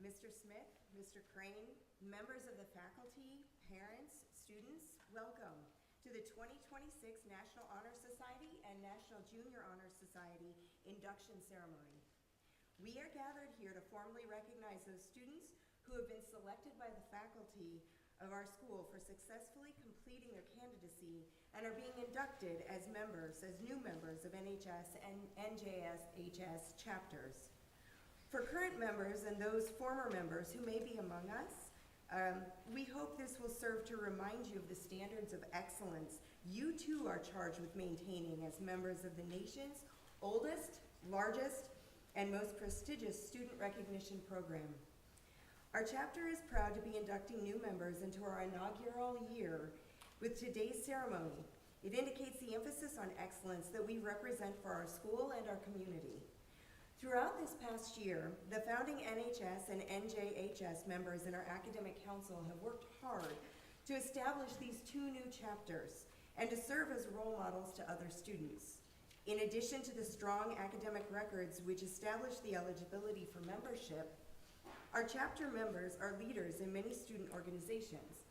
Mr. Smith, Mr. Crane, members of the faculty, parents, students, welcome to the 2026 National Honor Society and National Junior Honor Society induction ceremony. We are gathered here to formally recognize those students who have been selected by the faculty of our school for successfully completing their candidacy and are being inducted as new members of NHS and NJSHS chapters. For current members and those former members who may be among us, we hope this will serve to remind you of the standards of excellence you too are charged with maintaining as members of the nation's oldest, largest, and most prestigious student recognition program. Our chapter is proud to be inducting new members into our inaugural year with today's ceremony. It indicates the emphasis on excellence that we represent for our school and our community. Throughout this past year, the founding NHS and NJHS members in our academic council have worked hard to establish these two new chapters and to serve as role models to other students. In addition to the strong academic records which establish the eligibility for membership, our chapter members are leaders in many student organizations,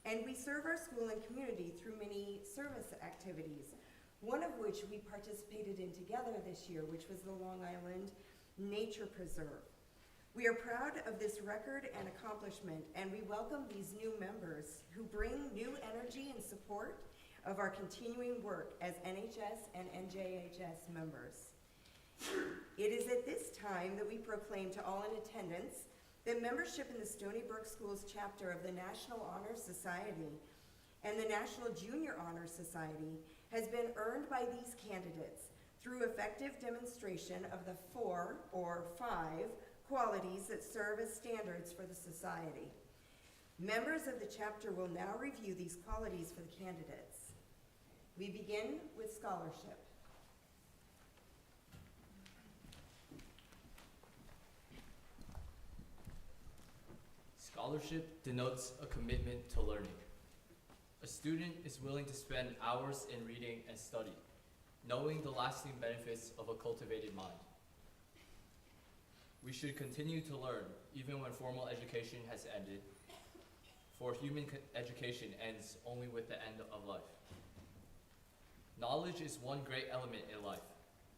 and we serve our school and community through many service activities, one of which we participated in together this year, which was the Long Island Nature Preserve. We are proud of this record and accomplishment, and we welcome these new members who bring new energy and support of our continuing work as NHS and NJHS members. It is at this time that we proclaim to all in attendance that membership in the Stony Brook Schools chapter of the National Honor Society and the National Junior Honor Society has been earned by these candidates through effective demonstration of the 4 or 5 qualities that serve as standards for the society. Members of the chapter will now review these qualities for the candidates. We begin with scholarship. Scholarship denotes a commitment to learning. A student is willing to spend hours in reading and study, knowing the lasting benefits of a cultivated mind. We should continue to learn even when formal education has ended, for human education ends only with the end of life. Knowledge is one great element in life,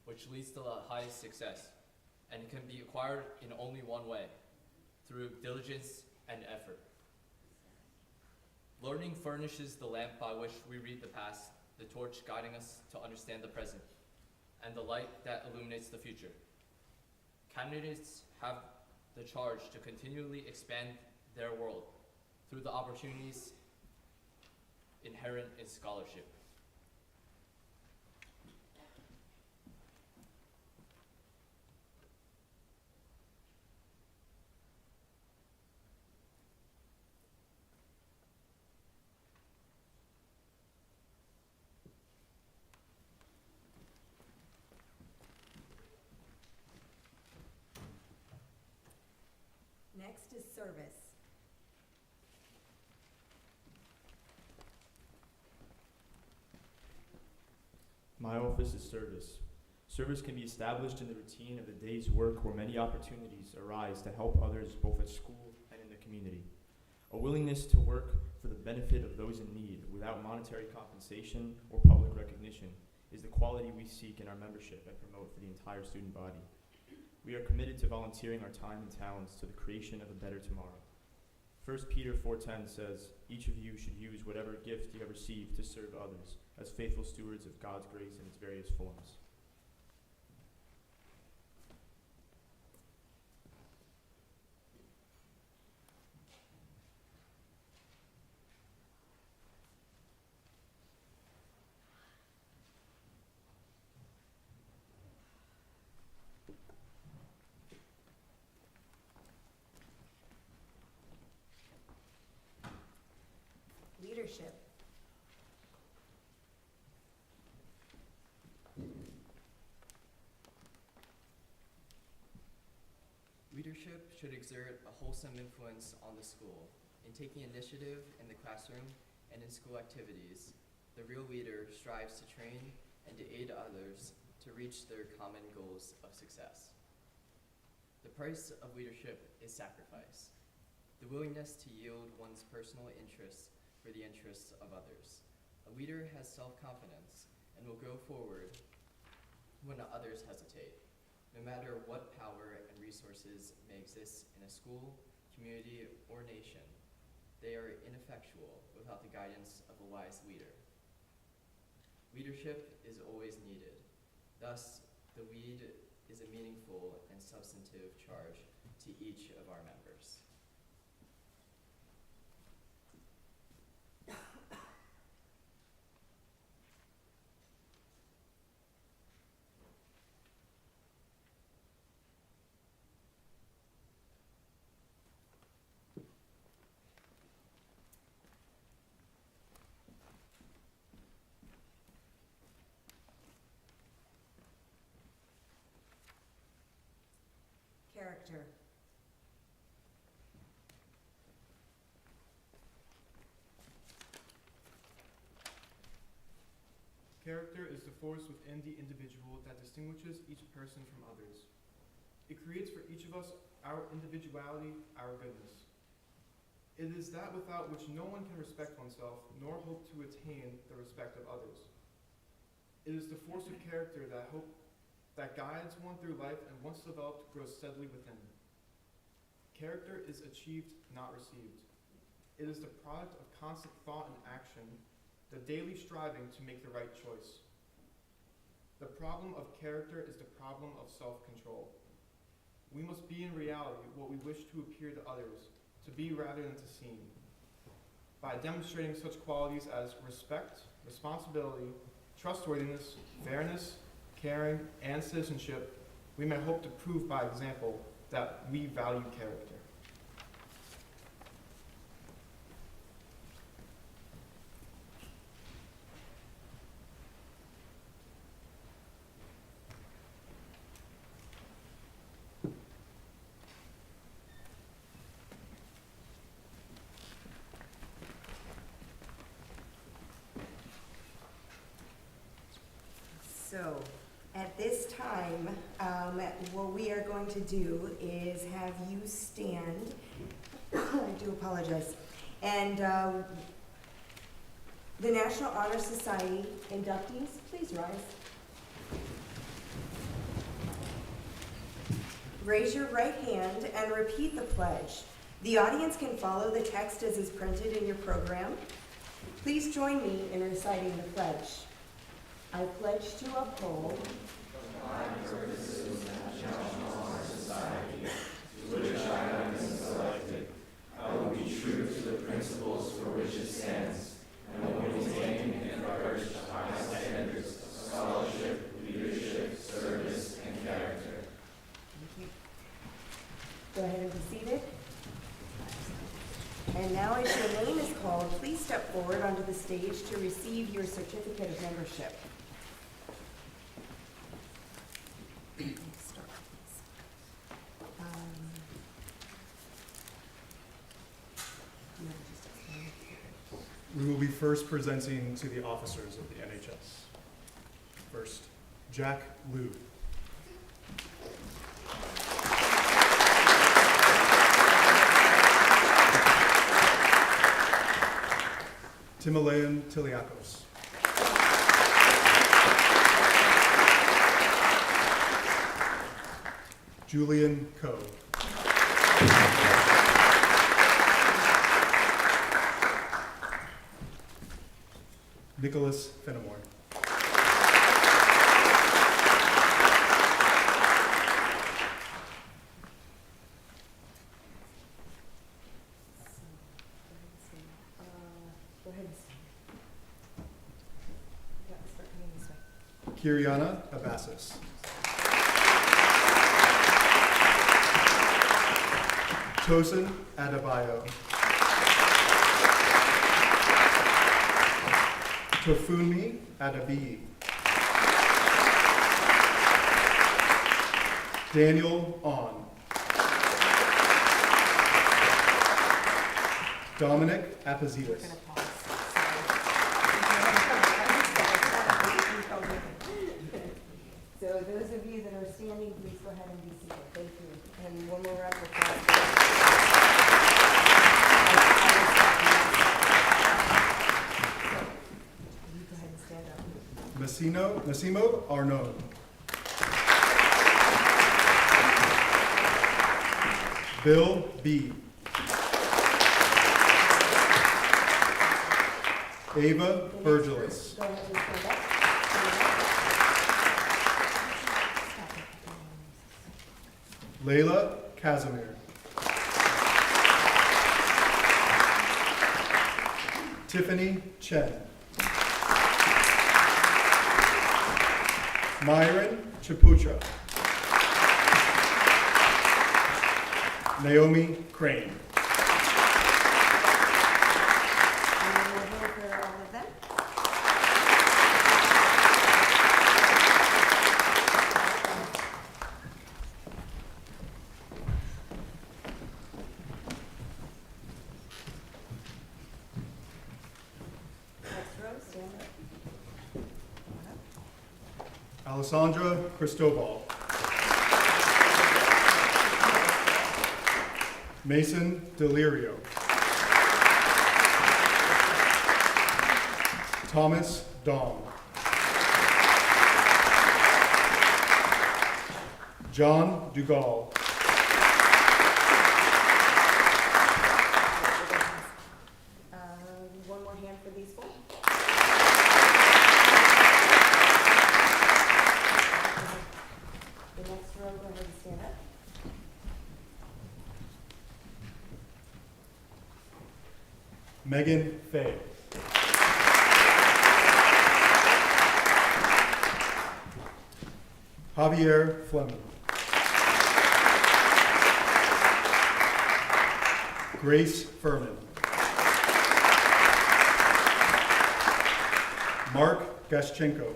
which leads to the highest success, and can be acquired in only one way, through diligence and effort. Learning furnishes the lamp by which we read the past, the torch guiding us to understand the present, and the light that illuminates the future. Candidates have the charge to continually expand their world through the opportunities inherent in scholarship. Next is service. My office is service. Service can be established in the routine of the day's work where many opportunities arise to help others both at school and in the community. A willingness to work for the benefit of those in need without monetary compensation or public recognition is the quality we seek in our membership and promote for the entire student body. We are committed to volunteering our time and talents to the creation of a better tomorrow. 1 Peter 4:10 says, "Each of you should use whatever gift you have received to serve others as faithful stewards of God's grace in its various forms." Leadership. Leadership should exert a wholesome influence on the school. In taking initiative in the classroom and in school activities, the real leader strives to train and to aid others to reach their common goals of success. The price of leadership is sacrifice, the willingness to yield one's personal interests for the interests of others. A leader has self-confidence and will go forward when others hesitate. No matter what power and resources may exist in a school, community, or nation, they are ineffectual without the guidance of a wise leader. Leadership is always needed. Thus, the lead is a meaningful and substantive charge to each of our members. Character. Character is the force within the individual that distinguishes each person from others. It creates for each of us our individuality, our goodness. It is that without which no one can respect oneself, nor hope to attain the respect of others. It is the force of character that guides one through life and once developed grows steadily within. Character is achieved, not received. It is the product of constant thought and action, the daily striving to make the right choice. The problem of character is the problem of self-control. We must be in reality what we wish to appear to others, to be rather than to seem. By demonstrating such qualities as respect, responsibility, trustworthiness, fairness, caring, and citizenship, we may hope to prove by example that we value character. So, at this time, what we are going to do is have you stand. I do apologize. And the National Honor Society inductees, please rise. Raise your right hand and repeat the pledge. The audience can follow the text as is printed in your program. Please join me in reciting the pledge. I pledge to uphold Go ahead and be seated. And now as your name is called, please step forward onto the stage to receive your certificate of membership. Start, please. We will be first presenting to the officers of the NHS. First, Jack Liu. Timalayan Tiliakos. Julian Coe. Nicholas Fenimore. Go ahead and start coming this way. Kiriana Abassis. Tosin Adebayo. Tofunmi Adabiyi. Daniel On. Dominic Apazidis. So those of you that are standing, please go ahead and be seated. Thank you. And Massimo Arnaud. Bill B. Ava Virgilis. Go ahead and stand up. Layla Casimir. Tiffany Chen. Myron Chapucha. Naomi Crane. And then we'll go for all of them. Next row, stand up. Come on up. Alessandra Cristobal. Mason Delirio. Thomas Dong. John Dugal. One more hand for these four. The next row, go ahead and stand up. Megan Fay. Javier Fleming. Grace Furman. Mark Gaschenko.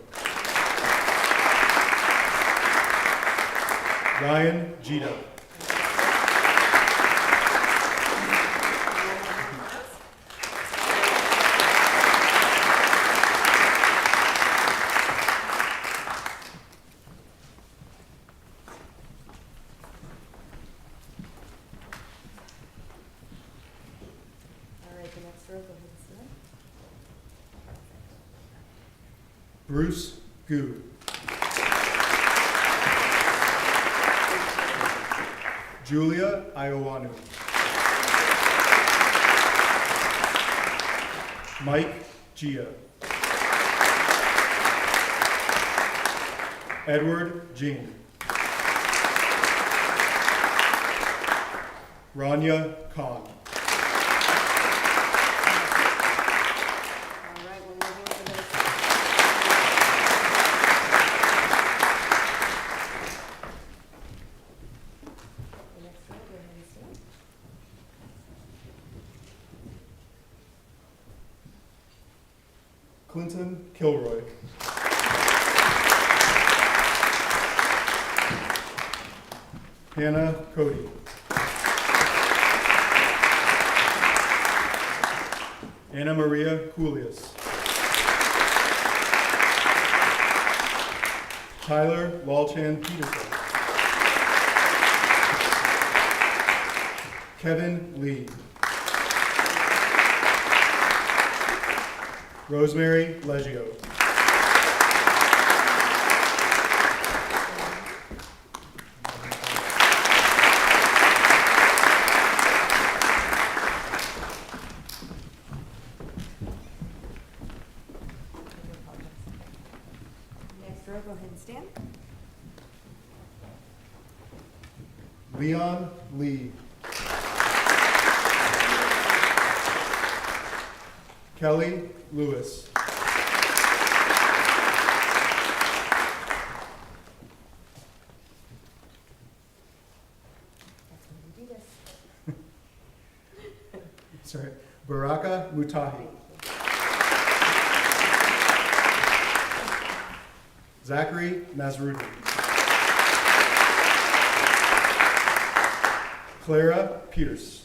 Ryan Gita. All right, the next row, go ahead and stand. Bruce Gu. Julia Iowanu. Mike Gia. Edward Jean. Rania Khan. All right, we're moving to the next row, go ahead and stand. Clinton Kilroy. Hannah Cody. Anna Maria Coolius. Tyler Walchan Peterson. Kevin Lee. Rosemary Leggio. Next row, go ahead and stand. Leon Lee. Kelly Lewis. That's when we do this. Sorry. Baraka Mutahi. Zachary Nasruddin. Clara Pierce.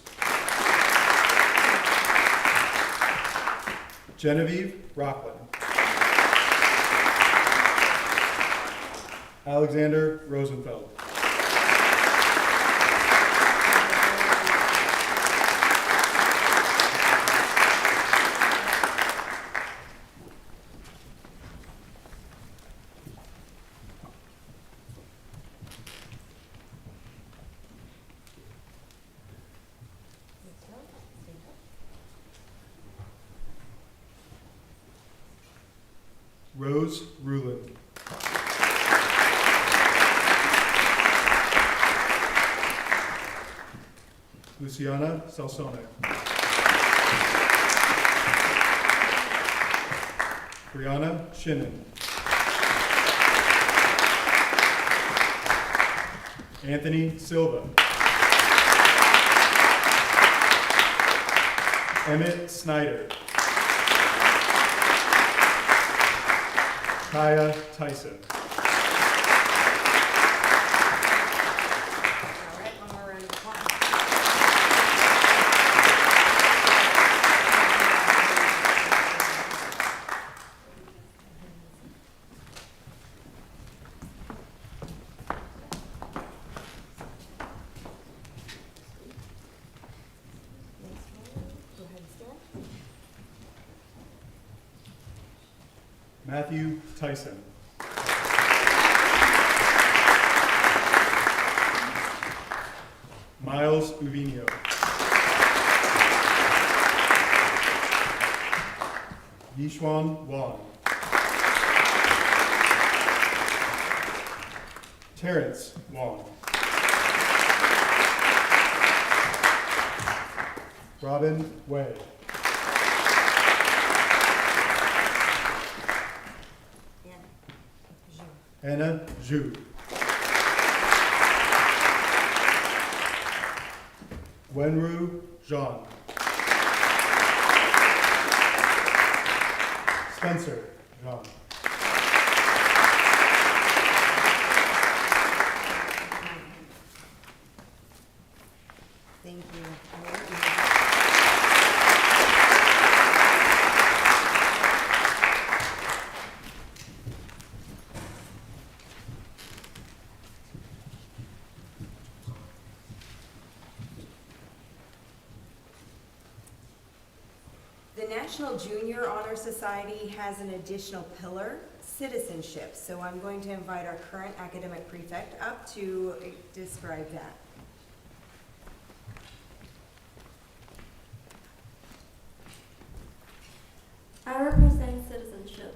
Genevieve Rockland. Alexander Rosenfeld. Rose Rulin. Luciana Salsone. Brianna Shinnon. Anthony Silva. Emmett Snyder. Kaya Tyson. All right, one more round of applause. Next one, go ahead and stand. Matthew Tyson. Miles Uvino. Yishuan Wang. Terrence Wang. Robin Wei. Anna Zhu. Wenru Zhang. Spencer Zhang. Thank you. The National Junior Honor Society has an additional pillar, citizenship. So I'm going to invite our current academic prefect up to describe that. I represent citizenship,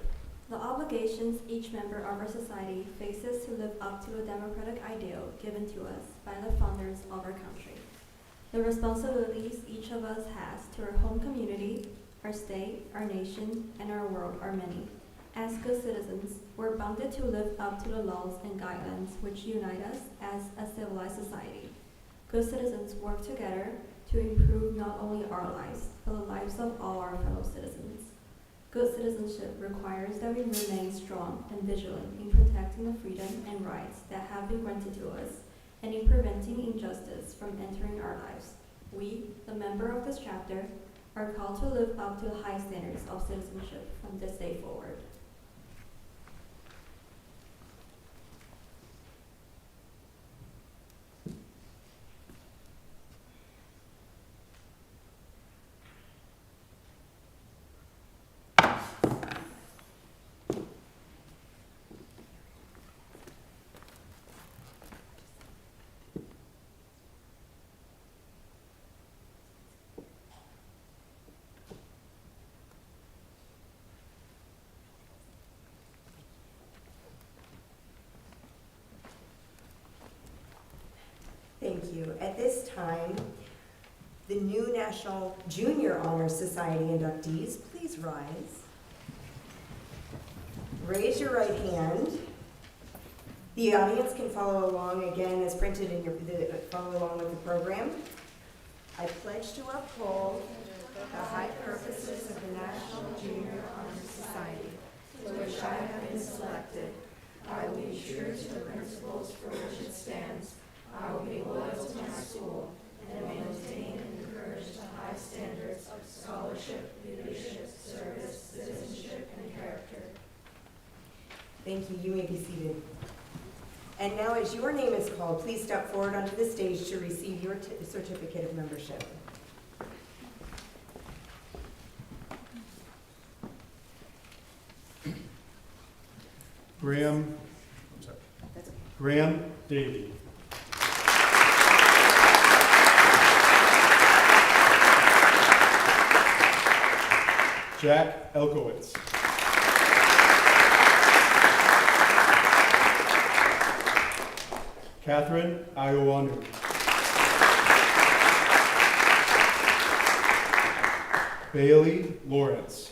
the obligations each member of our society faces to live up to the democratic ideal given to us by the founders of our country. The responsibilities each of us has to our home community, our state, our nation, and our world are many. As good citizens, we're bounded to live up to the laws and guidelines which unite us as a civilized society. Good citizens work together to improve not only our lives, but the lives of all our fellow citizens. Good citizenship requires that we remain strong and vigilant in protecting the freedom and rights that have been granted to us, and in preventing injustice from entering our lives. We, the member of this chapter, are called to live up to the high standards of citizenship from this day forward. Thank you. At this time, the new National Junior Honor Society inductees, please rise. Raise your right hand. The audience can follow along again as printed in your, follow along with the program. I pledge to uphold the high purposes of the National Junior Honor Society, to which I have been selected. I will be true to the principles for which it stands. I will be loyal to my school and maintain and encourage the high standards of scholarship, leadership, service, citizenship, and character. Thank you. You may be seated. And now, as your name is called, please step forward onto the stage to receive your certificate of membership. Graham Davey. Jack Elkowitz. Catherine Iowanu. Bailey Lawrence.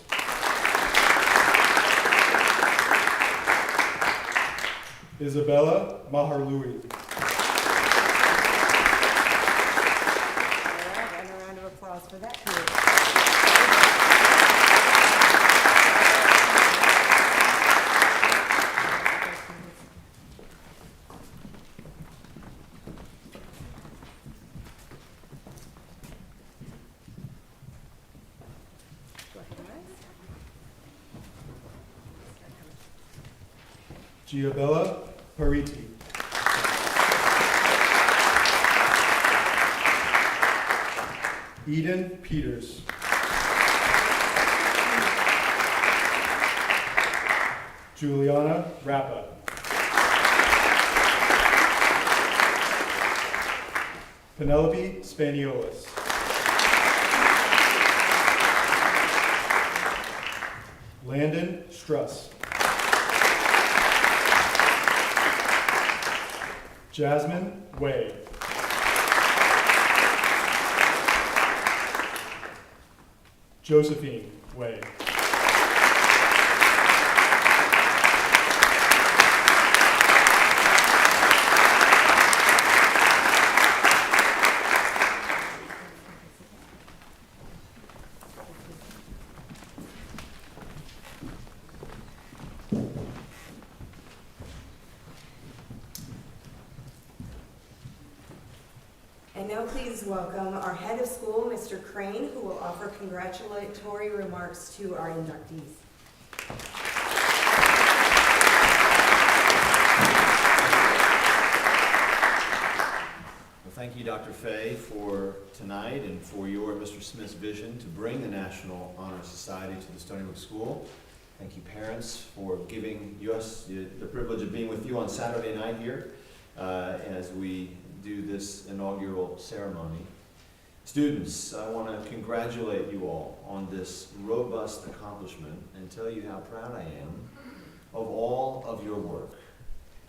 Isabella Maharlui. All right, and a round of applause for that group. Go ahead and rise. Giabella Pariti. Eden Peters. Juliana Rappa. Penelope Spaniolis. Landon Struss. Jasmine Way. Josephine Way. And now please welcome our head of school, Mr. Crane, who will offer congratulatory remarks to our inductees. Well, thank you, Dr. Fay, for tonight and for your Mr. Smith's vision to bring the National Honor Society to the Stony Brook School. Thank you, parents, for giving us the privilege of being with you on Saturday night here as we do this inaugural ceremony. Students, I want to congratulate you all on this robust accomplishment and tell you how proud I am of all of your work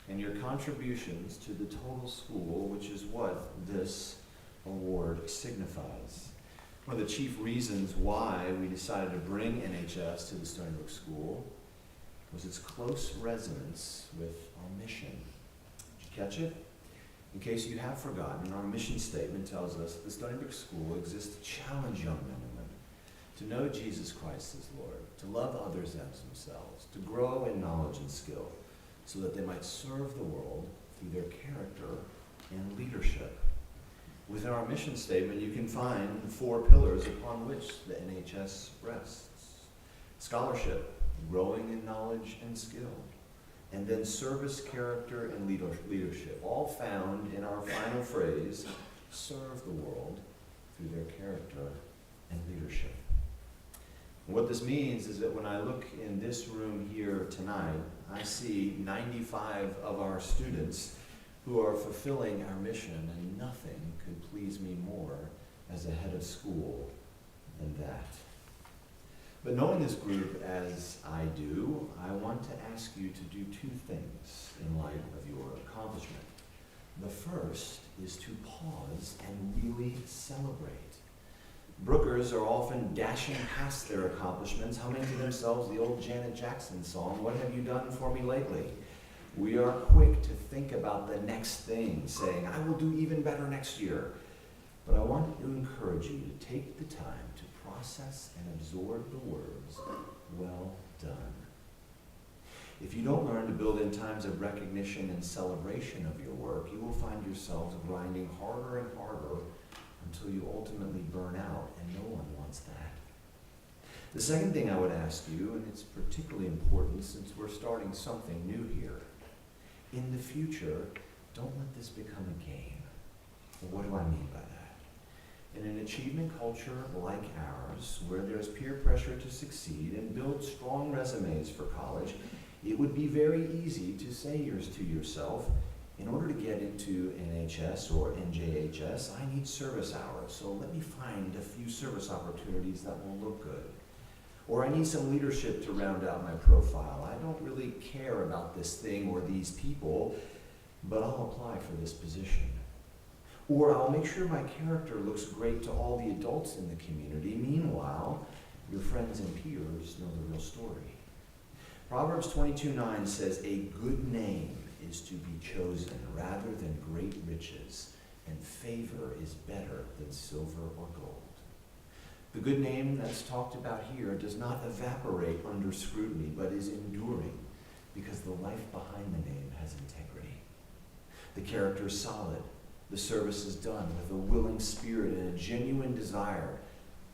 and your contributions to the total school, which is what this award signifies. One of the chief reasons why we decided to bring NHS to the Stony Brook School was its close resonance with our mission. Did you catch it? In case you have forgotten, our mission statement tells us that the Stony Brook School exists to challenge young men and women to know Jesus Christ as Lord, to love others as themselves, to grow in knowledge and skill, so that they might serve the world through their character and leadership. Within our mission statement, you can find the 4 pillars upon which the NHS rests: scholarship, growing in knowledge and skill, and then service, character, and leadership, all found in our final phrase, serve the world through their character and leadership. And what this means is that when I look in this room here tonight, I see 95 of our students who are fulfilling our mission, and nothing could please me more as a head of school than that. But knowing this group as I do, I want to ask you to do 2 things in light of your accomplishment. The first is to pause and really celebrate. Brookers are often dashing past their accomplishments, humming to themselves the old Janet Jackson song, "What have you done for me lately?" We are quick to think about the next thing, saying, "I will do even better next year." But I want to encourage you to take the time to process and absorb the words, "Well done." If you don't learn to build in times of recognition and celebration of your work, you will find yourselves grinding harder and harder until you ultimately burn out, and no one wants that. The second thing I would ask you, and it's particularly important since we're starting something new here, in the future, don't let this become a game. What do I mean by that? In an achievement culture like ours, where there's peer pressure to succeed and build strong resumes for college, it would be very easy to say to yourself, in order to get into NHS or NJHS, I need service hours, so let me find a few service opportunities that will look good. Or I need some leadership to round out my profile. I don't really care about this thing or these people. but I'll apply for this position. Or I'll make sure my character looks great to all the adults in the community. Meanwhile, your friends and peers know the real story. Proverbs 22:9 says, "A good name is to be chosen rather than great riches, and favor is better than silver or gold." The good name that's talked about here does not evaporate under scrutiny, but is enduring because the life behind the name has integrity. The character is solid. The service is done with a willing spirit and a genuine desire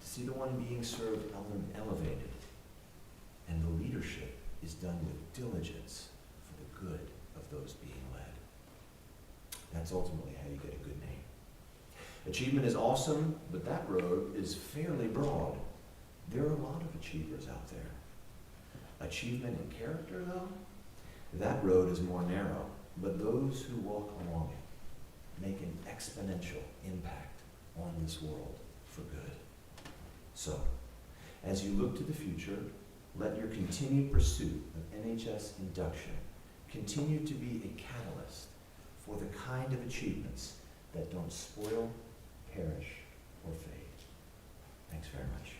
to see the one being served elevated. And the leadership is done with diligence for the good of those being led. That's ultimately how you get a good name. Achievement is awesome, but that road is fairly broad. There are a lot of achievers out there. Achievement in character, though, that road is more narrow, but those who walk along it make an exponential impact on this world for good. So, as you look to the future, let your continued pursuit of NHS induction continue to be a catalyst for the kind of achievements that don't spoil, perish, or fade. Thanks very much.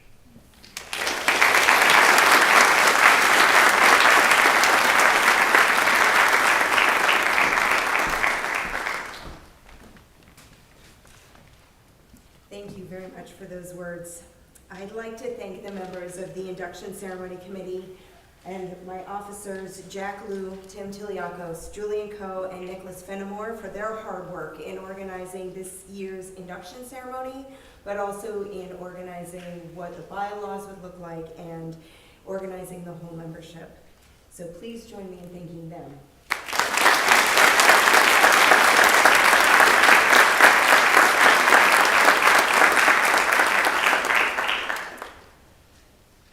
Thank you very much for those words. I'd like to thank the members of the Induction Ceremony Committee and my officers, Jack Liu, Tim Tiliakos, Julian Coe, and Nicholas Fenimore for their hard work in organizing this year's induction ceremony, but also in organizing what the bylaws would look like and organizing the whole membership. So please join me in thanking them.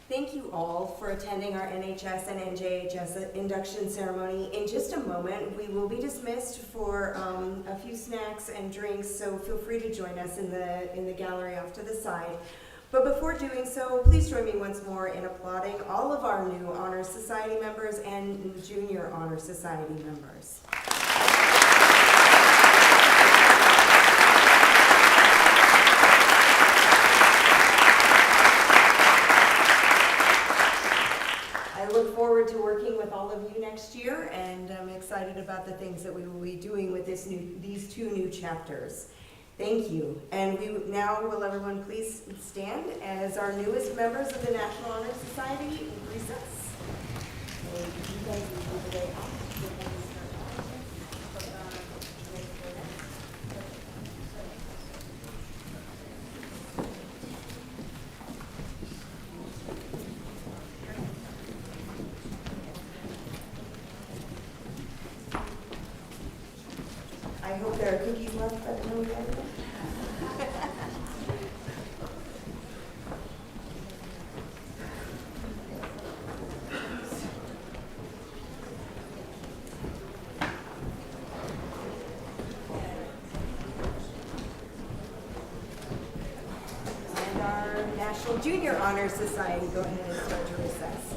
Thank you all for attending our NHS and NJHS induction ceremony. In just a moment, we will be dismissed for a few snacks and drinks, so feel free to join us in the gallery off to the side. But before doing so, please join me once more in applauding all of our new Honor Society members and Junior Honor Society members. I look forward to working with all of you next year, and I'm excited about the things that we will be doing with these two new chapters. Thank you. And now will everyone please stand as our newest members of the National Honor Society recess. So you guys will move the way out. I hope there are cookies left, but no, we haven't. And our National Junior Honor Society, go ahead and start to recess.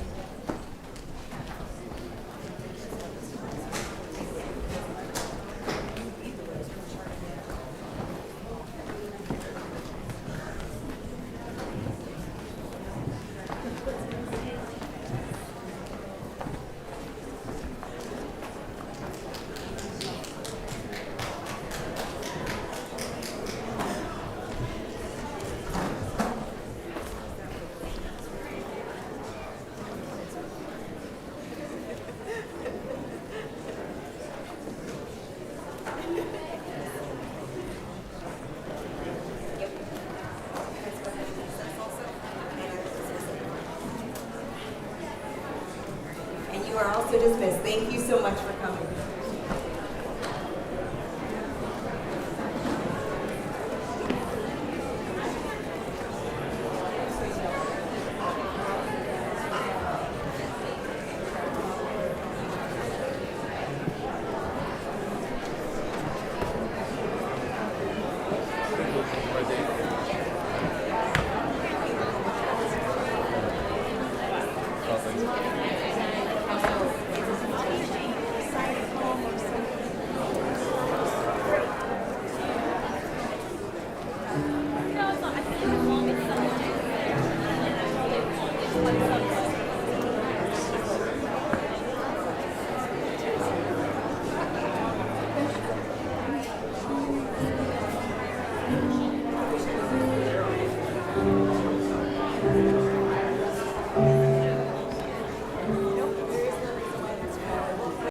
And you are also dismissed. Thank you so much for coming. Oh, thanks.